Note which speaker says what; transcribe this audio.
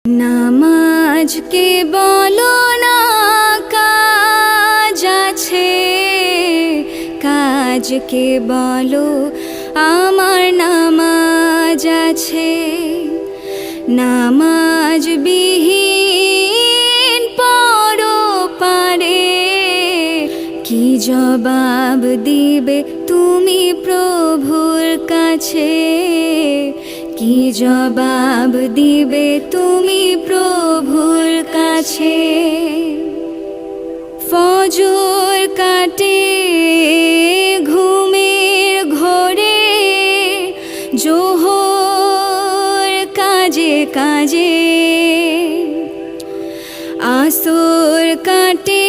Speaker 1: নামাজকে বলো না কাজ আছে, কাজকে বলো আমার নামাজ আছে। নামাজ বিহীন পরপারে কি জবাব দিবে তুমি প্রভুর কাছে? কি জবাব দিবে তুমি প্রভুর কাছে? ফজর কাটে ঘুমের ঘোরে, জোহর কাজে কাজে, আসর কাটে